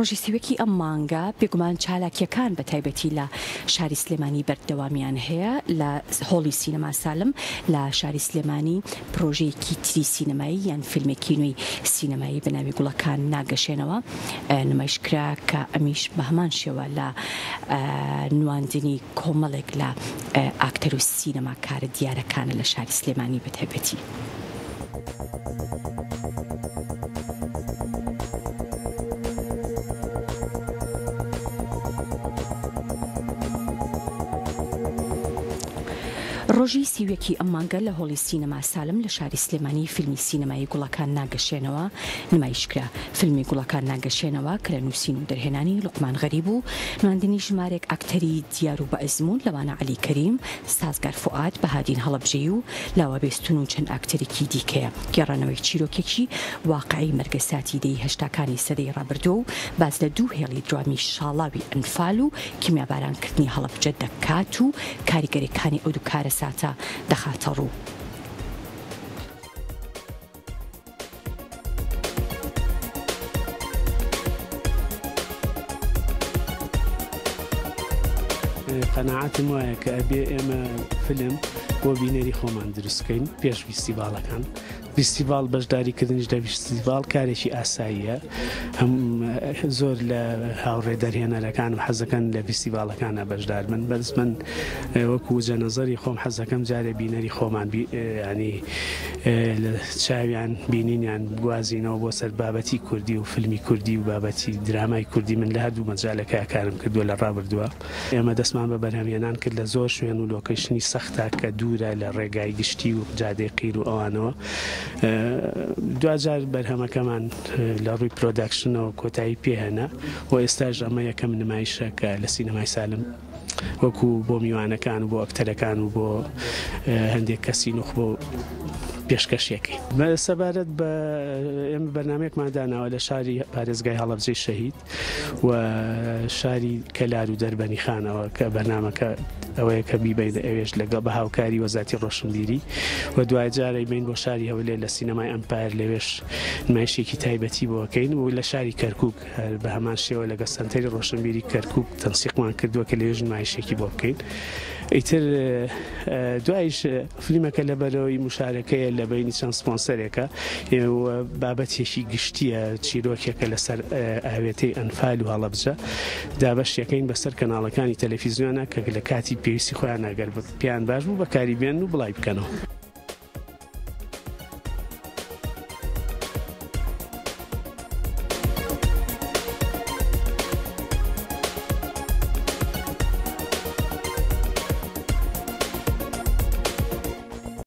ڕۆژی سیوەکی ئەم مانگە بێگومان چالاکیەکان بە تایبەتی لە شاری سلێمانی بەردەوامیان هەیە لە هۆڵی سینەما سالم لە شاری سلێمانی پرۆژەیەکی تری سینەمایی یان فیلمێکی نوێی سینەمایی بە ناوی گوڵەکان ناگەشێنەوە نمایشکرا کە ئەمیش بە هەمان شێوە لە نواندنی کۆمەڵێک لە ئاکتەر و سینەماکارە دیارەکانە لە شاری سلێمانی بە تایبەتی. ڕۆژی سیوەکی ئەم مانگە لە هۆڵی سینەما سالم لە شاری سلێمانی فیلمی سینەمایی گوڵەکان ناگەشێنەوە نمایشکرا. فیلمی گوڵەکان ناگەشێنەوە کە لە نووسین و دەرهێنانی لوقمان غەریب و نواندنی ژمارێک ئاکتەری دیار و بە ئەزمون لەوانە عەلی کەریم، سازگار فوئاد، بەهادین هەڵەبجەی و لاوە بێستون و چەند ئاکتەرێکی دیکەیە. گێڕانەوەی چیرۆکێکی واقعی مەرگەساتی دەی هەشتاکانی سەدەی ڕابردووە و باز لە دوو هێڵی درامی شاڵاوی ئەنفال و کیمیابارانکردنی هەڵەبجە دەکات و کاریگەریەکانی ئەو دوو کارە ساتە دەخاتە ڕوو. قەناعەتم وایە کە ئەبێ ئێمە فیلم بۆ بینەری خۆمان دروستکەین پێش فیستیڤاڵەکان. فیستیڤاڵ بەشداریکردنیش لە فیستیڤاڵ کارێکی ئاساییە. هەم زۆر لە هاوڕێ دەرهێنەرەکانم حەزەکەن لە فیستیڤاڵەکانە بەشدار بن. بەس من وەکو جەنەزەری خۆم حەزەکەم جارێ بینەری خۆمان ینی لە چاویان بینینیان بگوازینەوە بۆ سەر بابەتی کوردی و فیلمی کوردی و بابەتی درامای کوردی. من لە هەردوو مەجالەکە کارم کردووە لە ڕابردووە. ئێمە دەستمان بە بەرهەمهێنان کرد لە زۆر شوێن و لۆکەیشنی سەختە کە دوورە لە ڕێگای گشتی و جادەی قیر و ئەوانەوە. دوجار بەرهەمەکەمان لە ڕووی پرۆداکشنەوە کۆتایی پێهێنا و ئێستاژ ئەمە یەکەم نمایشەکە لە سینەمای سالم وەکو بۆ میوانەکان و بۆ ئەکتەرەکان و بۆ هەندێک کەسی نوخ بۆ پێشکەشیەکەی. سەبارەت بە ئێمە بەرنامەیەکمان داناوە لە شاری پارێزگای هەڵەبجەی شەهید و شاری کەلار و دەربەنی خانەوە کە بەرنامەکە ئەوەیە کە بیبین ئەوێش لەگەڵ بە هاوکاری وەزارەتی ڕۆشنبیری و دوای جارە بین بۆ شاری هەولێر لە سینەمای ئەمپایر لەوێش نمایشێکی تایبەتی بۆکەین و لە شاری کەرکووک بە هەمان شێوە لەگە سەنتەری ڕۆشنبیری کەرکووک تەنسیقمان کردووە کە لەوێژ نمایشێکی بۆ بکەین. ئیتر دوایش فیلمەکە لەبەرەوەی مشارەکەیە لە بینی چەند سپۆنسەرێکە بابەتێکی گشتیە چیرۆکێکە لەسەر ئاوێتەی ئەنفال و هەڵەبجە دابەشیەکەین بەسەر کەناڵەکانی تەلەڤیزیۆنە کە لە کاتی پێویستی خۆیان ئەگەر پیان باش بوو بەکاری بێن و بڵای بکەنەوە.